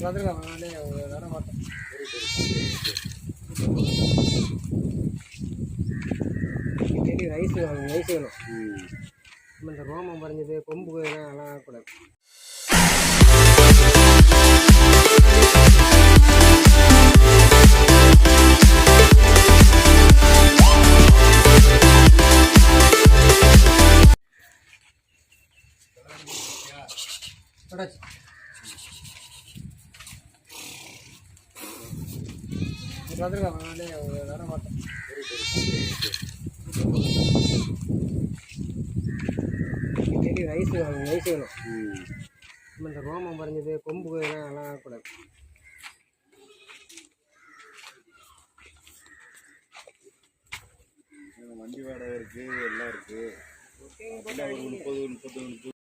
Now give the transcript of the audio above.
வந்துருக்காங்க நானே வர மாட்டேன். டெய்லி ரைஸ் வேணும். நம்ம இந்த ரோமம் பறிஞ்சது கொம்பு அதெல்லாம் ஆகக்கூடாது. வந்துருக்காங்க நானே வர மாட்டேன். டெய்லி ரைஸ் வேணும். நம்ம இந்த ரோமம் பறிஞ்சது கொம்பு அதெல்லாம் ஆகக்கூடாது. வண்டி வாடகை இருக்குது, எல்லாம் இருக்குது. ஒரு 30